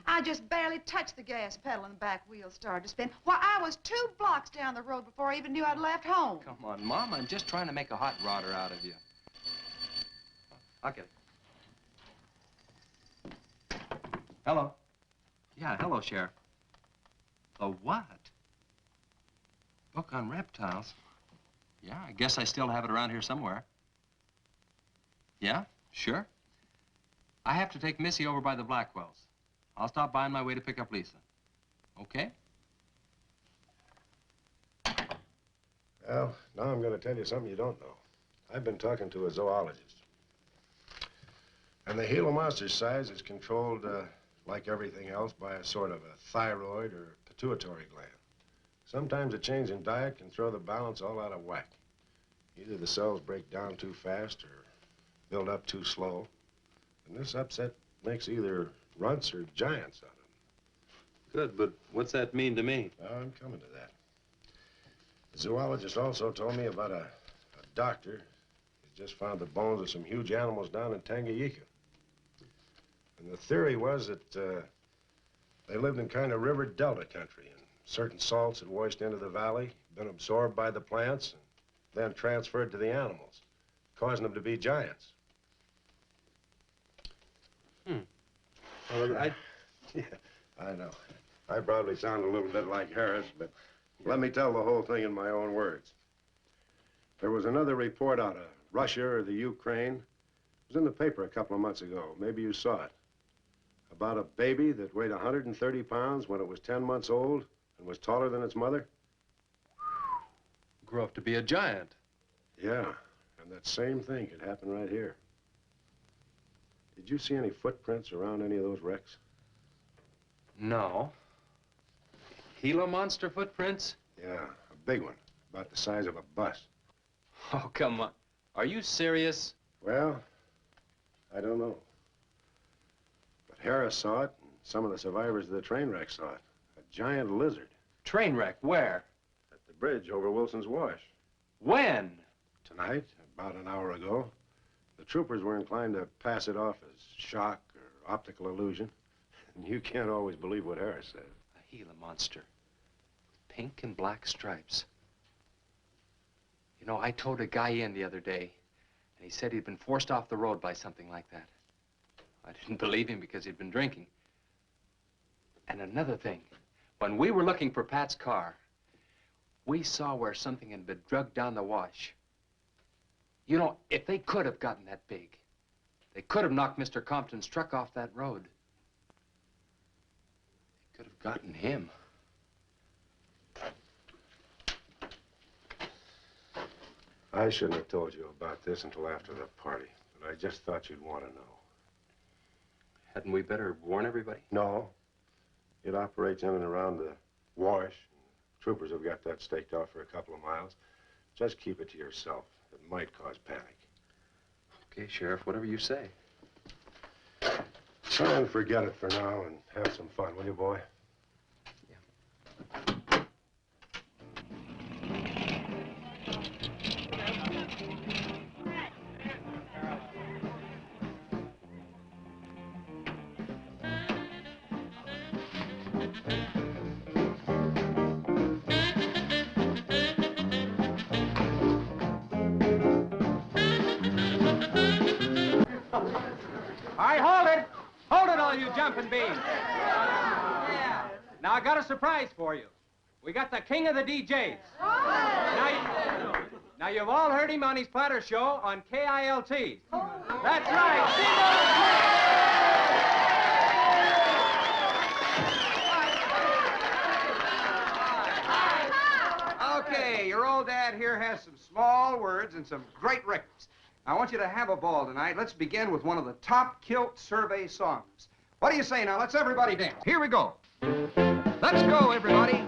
I just barely touched the gas pedal and the back wheel started to spin. Why, I was 2 blocks down the road before I even knew I'd left home. Come on, Mom. I'm just trying to make a hot rodder out of you. I'll get it. Hello. Yeah, hello, Sheriff. A what? Book on reptiles? Yeah, I guess I still have it around here somewhere. Yeah, sure. I have to take Missy over by the Blackwells. I'll stop by on my way to pick up Lisa. Okay? Well, now I'm going to tell you something you don't know. I've been talking to a zoologist. And the Gila monster's size is controlled, like everything else, by a sort of a thyroid or pituitary gland. Sometimes a change in diet can throw the balance all out of whack. Either the cells break down too fast or build up too slow. And this upset makes either runts or giants out of them. Good, but what's that mean to me? Well, I'm coming to that. The zoologist also told me about a doctor who just found the bones of some huge animals down in Tanganyika. And the theory was that they lived in kind of river delta country, and certain salts had washed into the valley, been absorbed by the plants, and then transferred to the animals, causing them to be giants. Well, Yeah, I know. I probably sound a little bit like Harris, but let me tell the whole thing in my own words. There was another report out of Russia or the Ukraine. It was in the paper a couple of months ago. Maybe you saw it. About a baby that weighed 130 pounds when it was 10 months old and was taller than its mother. grew up to be a giant. Yeah, and that same thing could happen right here. Did you see any footprints around any of those wrecks? No. Gila monster footprints? Yeah, a big one, about the size of a bus. Oh, come on. Are you serious? Well, I don't know. But Harris boss saw it, and some of the survivors of the train wreck saw it. A giant lizard. Train wreck, where? At the bridge over Wilson's Wash. When? Tonight, about an hour ago. The troopers were inclined to pass it off as shock or optical illusion. And you can't always believe what Harris says. A Gila monster. Pink and black stripes. You know, I towed a guy in the other day, and he said he'd been forced off the road by something like that. I didn't believe him because he'd been drinking. And another thing, when we were looking for Pat's car, we saw where something had been drugged down the wash. You know, if they could have gotten that big, they could have knocked Mr. Compton's truck off that road. They could have gotten him. I shouldn't have told you about this until after the party, but I just thought you'd want to know. Hadn't we better warn everybody? No. It operates in and around the wash. Troopers have got that staked out for a couple of miles. Just keep it to yourself. It might cause panic. Okay, Sheriff, whatever you say. Try and forget it for now and have some fun, will you, boy? Jumping beans. Now, I got a surprise for you. We got the king of the DJs. Now, you've all heard him on his platter show on KILT. That's right. Okay, your old dad here has some small words and some great records. I want you to have a ball tonight. Let's begin with one of the top kilt survey songs. What do you say now? Let's everybody dance. Here we go. Let's go, everybody.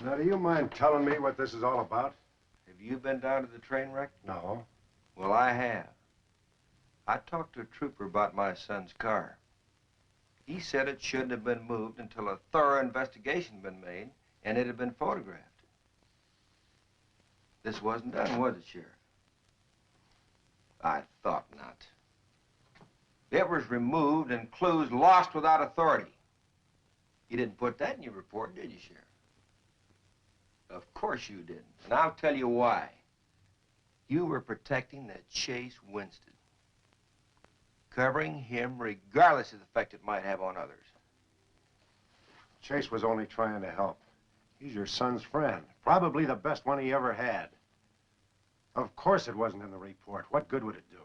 Now, do you mind telling me what this is all about? Have you been down to the train wreck? No. Well, I have. I talked to a trooper about my son's car. He said it shouldn't have been moved until a thorough investigation had been made and it had been photographed. This wasn't done, was it, Sheriff? I thought not. It was removed and clues lost without authority. You didn't put that in your report, did you, Sheriff? Of course you didn't, and I'll tell you why. You were protecting that Chase Winston, covering him regardless of the effect it might have on others. Chase was only trying to help. He's your son's friend, probably the best one he ever had. Of course it wasn't in the report. What good would it do?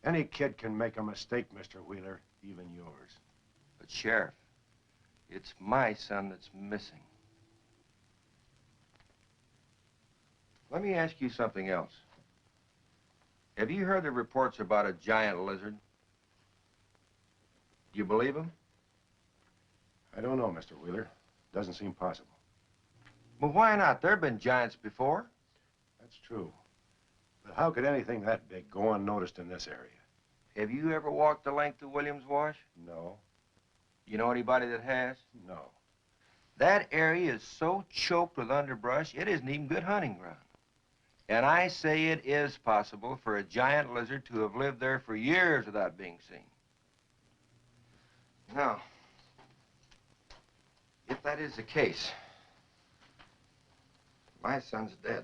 Any kid can make a mistake, Mr. Wheeler, even yours. But, Sheriff, it's my son that's missing. Let me ask you something else. Have you heard the reports about a giant lizard? Do you believe them? I don't know, Mr. Wheeler. Doesn't seem possible. Well, why not? There have been giants before. That's true. But how could anything that big go unnoticed in this area? Have you ever walked the length of Williams Wash? No. You know anybody that has? No. That area is so choked with underbrush, it isn't even good hunting ground. And I say it is possible for a giant lizard to have lived there for years without being seen. Now, if that is the case, my son's dead.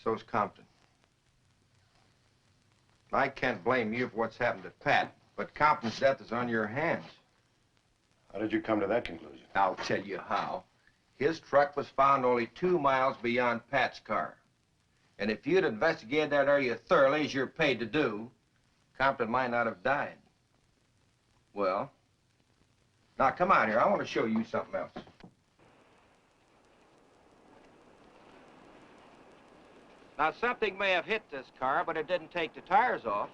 So's Compton. I can't blame you for what's happened to Pat, but Compton's death is on your hands. How did you come to that conclusion? I'll tell you how. His truck was found only 2 miles beyond Pat's car. And if you'd investigated that area thoroughly, as you're paid to do, Compton might not have died. Well, now come out here. I want to show you something else. Now, something may have hit this car, but it didn't take the tires off.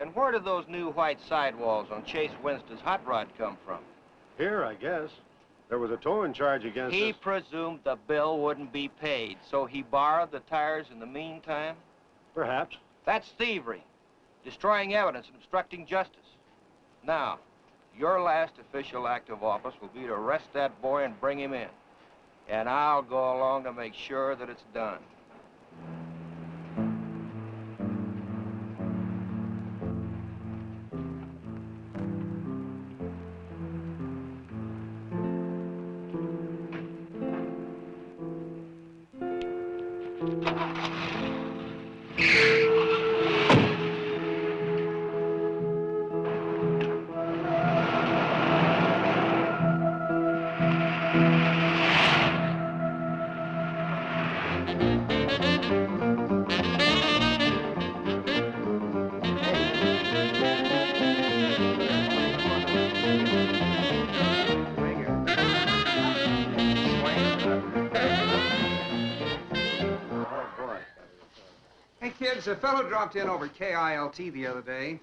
And where did those new white sidewalls on Chase Winston's hot rod come from? Here, I guess. There was a towing charge against He us. presumed the bill wouldn't be paid, so he borrowed the tires in the meantime? Perhaps. That's thievery, destroying evidence and obstructing justice. Now, your last official act of office will be to arrest that boy and bring him in. And I'll go along to make sure that it's done. Hey, kids, a fellow dropped in over KILT the other day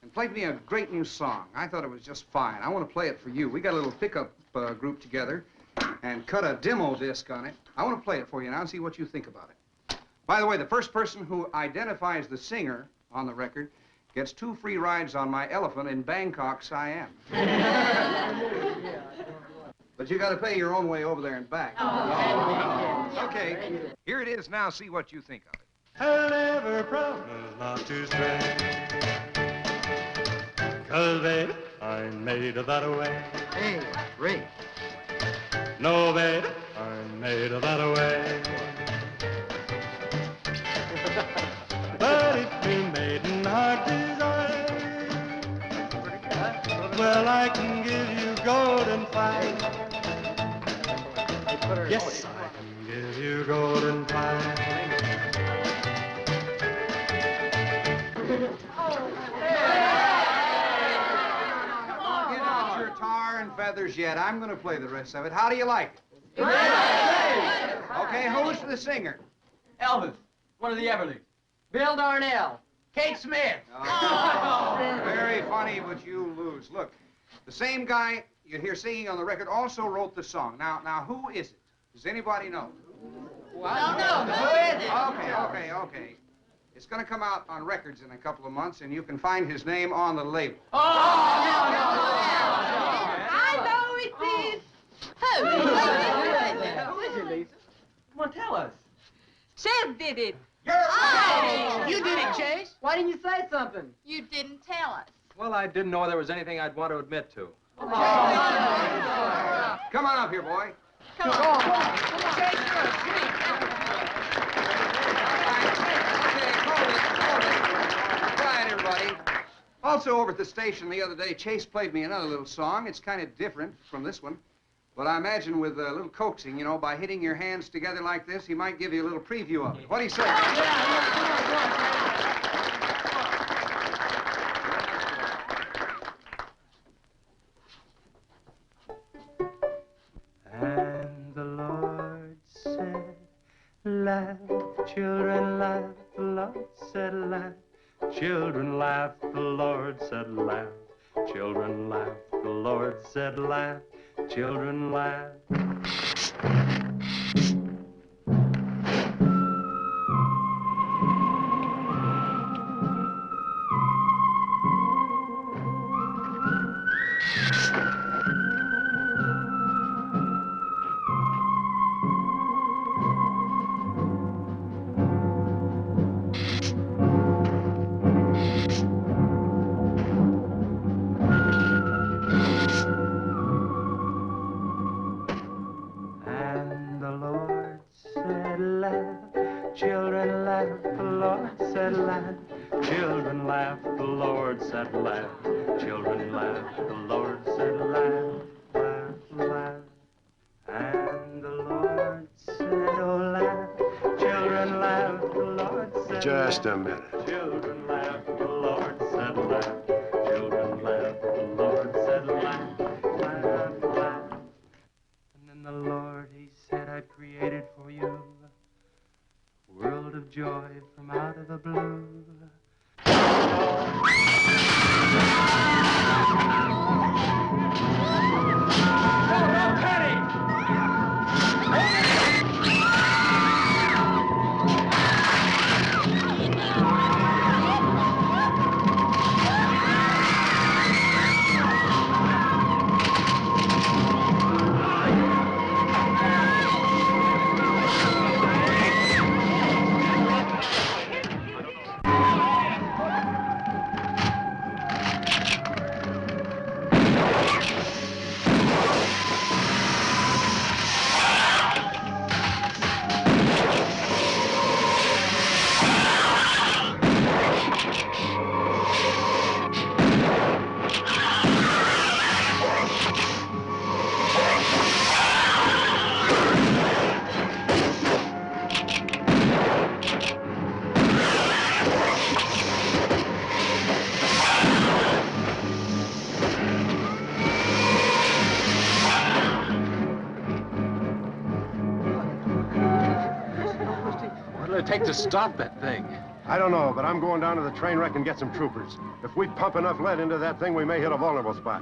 and played me a great new song. I thought it was just fine. I want to play it for you. We got a little pickup group together and cut a demo disc on it. I want to play it for you now and see what you think about it. By the way, the first person who identifies the singer on the record gets 2 free rides on my elephant in Bangkok, Siam. But you got to pay your own way over there and back. Okay, here it is now. See what you think of it. I'll never promise not to stray, 'cause baby, I'm made of that way. Hey, Ray. No, baby, I'm made of that way. But if you maiden heart desire, well, I can give you golden fire. Yes, I can give you golden fire. Get out your tar and feathers yet. I'm going to play the rest of it. How do you like it? Okay, who's the singer? Elvis, one of the Everlys. Bill Darnell. Kate Smith. Oh, very funny, but you lose. Look, the same guy you hear singing on the record also wrote the song. Now, who is it? Does anybody know? Well, no. Who is it? Okay. It's going to come out on records in a couple of months, and you can find his name on the label. Oh, I know it is. Who is it, Lisa? Come on, tell us. Chev did it. You did it, Chase. Why didn't you say something? You didn't tell us. Well, I didn't know there was anything I'd want to admit to. Come on up here, boy. Come on. Chase, you're a sweet. Quiet, everybody. Also, over at the station the other day, Chase played me another little song. It's kind of different from this one. But I imagine with a little coaxing, you know, by hitting your hands together like this, he might give you a little preview of it. What do you say? And the Lord said, laugh, children, laugh. The Lord said, laugh. Children laugh. The Lord said, laugh. Children laugh. The Lord said, laugh. Children laugh. Children laugh, the Lord said laugh. Children laugh, the Lord said laugh. Children laugh, the Lord said laugh. Laugh, laugh. And the Lord said, oh, laugh. Children laugh, the Lord said Just laugh. a minute. Children laugh, the Lord said laugh. Children laugh, the Lord said laugh. Laugh, laugh. And then the Lord, he said, I created for you joy from out of the blue. What'll it take to stop that thing? I don't know, but I'm going down to the train wreck and get some troopers. If we pump enough lead into that thing, we may hit a vulnerable spot.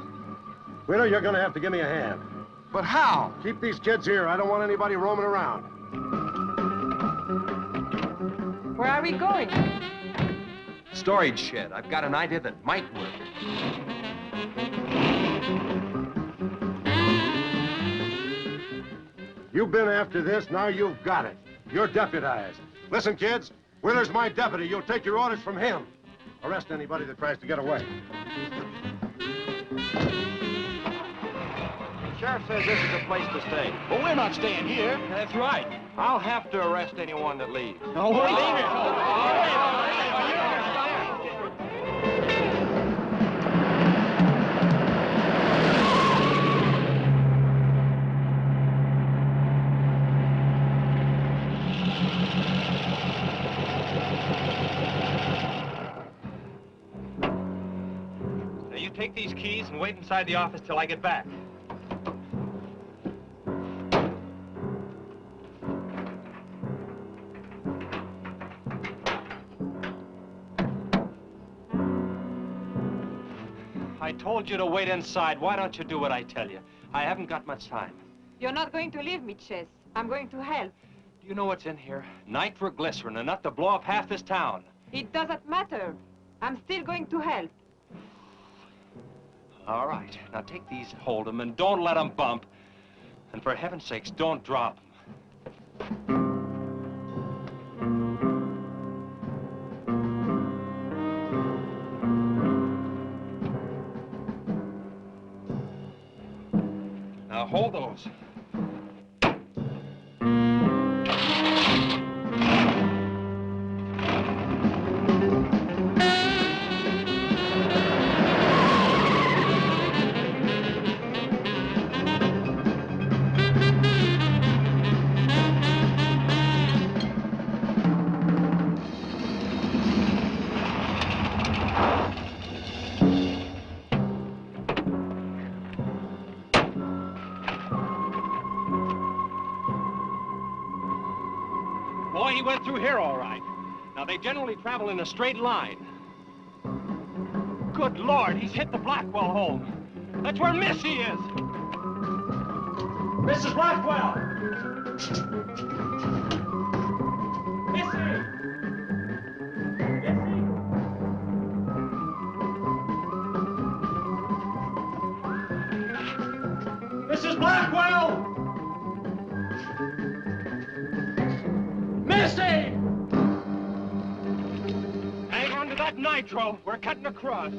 Wheeler, you're gonna have to give me a hand. But how? Keep these kids here. I don't want anybody roaming around. Where are we going? Storage shed. I've got an idea that might work. You've been after this, now you've got it. You're deputized. Listen, kids, Wheeler's my deputy. You'll take your orders from him. Arrest anybody that tries to get away. The sheriff says this is a place to stay. Well, we're not staying here. That's right. I'll have to arrest anyone that leaves. No, we're leaving. Now, you take these keys and wait inside the office till I get back. I told you to wait inside. Why don't you do what I tell you? I haven't got much time. You're not going to leave me, Chess. I'm going to help. Do you know what's in here? Nitroglycerin, enough to blow up half this town. It doesn't matter. I'm still going to help. All right. Now take these, hold them, and don't let them bump. And for heaven's sakes, don't drop them. Now hold those. Boy, he went through here all right. Now, they generally travel in a straight line. Good Lord, he's hit the Blackwell home. That's where Missy is. Mrs. Blackwell! Missy! Mrs. Blackwell! Missy! Hang on to that nitro. We're cutting across.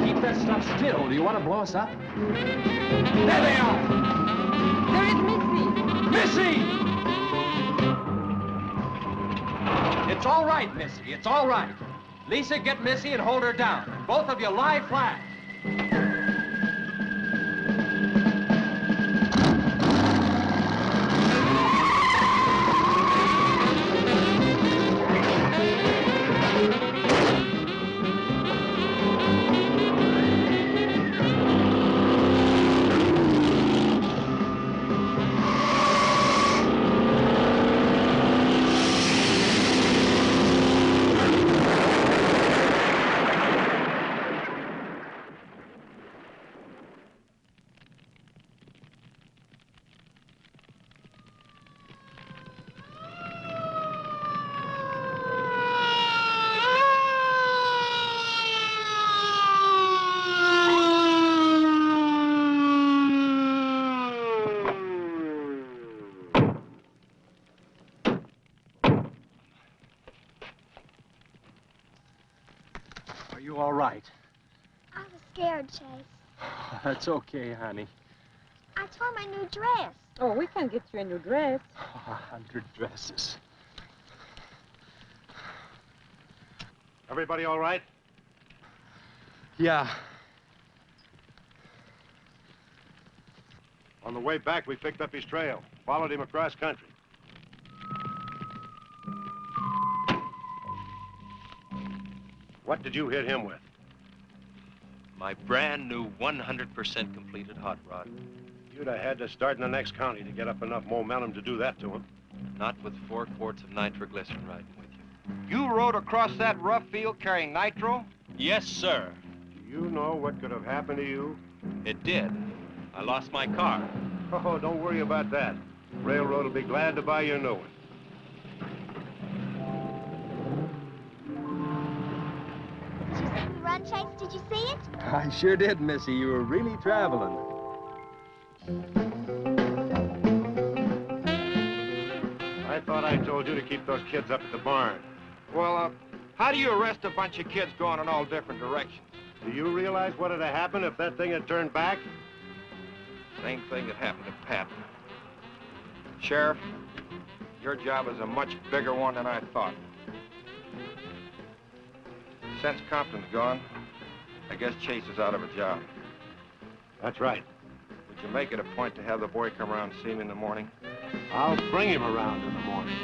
Keep that stuff still. Do you want to blow us up? There they are! There is Missy! Missy! It's all right, Missy. It's all right. Lisa, get Missy and hold her down. Both of you lie flat. scared, Chase. That's okay, honey. I tore my new dress. Oh, we can get you a new dress. 100 dresses. Everybody all right? Yeah. On the way back, we picked up his trail, followed him across country. What did you hit him with? My brand new 100% completed hot rod. You'd have had to start in the next county to get up enough momentum to do that to him. Not with 4 quarts of nitroglycerin riding with you. You rode across that rough field carrying nitro? Yes, sir. Do you know what could have happened to you? It did. I lost my car. Oh, don't worry about that. Railroad will be glad to buy you a new one. Did you see me run, Chase? Did you see it? I sure did, Missy. You were really traveling. I thought I told you to keep those kids up at the barn. Well, how do you arrest a bunch of kids going in all different directions? Do you realize what would have happened if that thing had turned back? Same thing that happened to Pat. Sheriff, your job is a much bigger one than I thought. Since Compton's gone, I guess Chase is out of a job. That's right. Would you make it a point to have the boy come around and see me in the morning? I'll bring him around in the morning.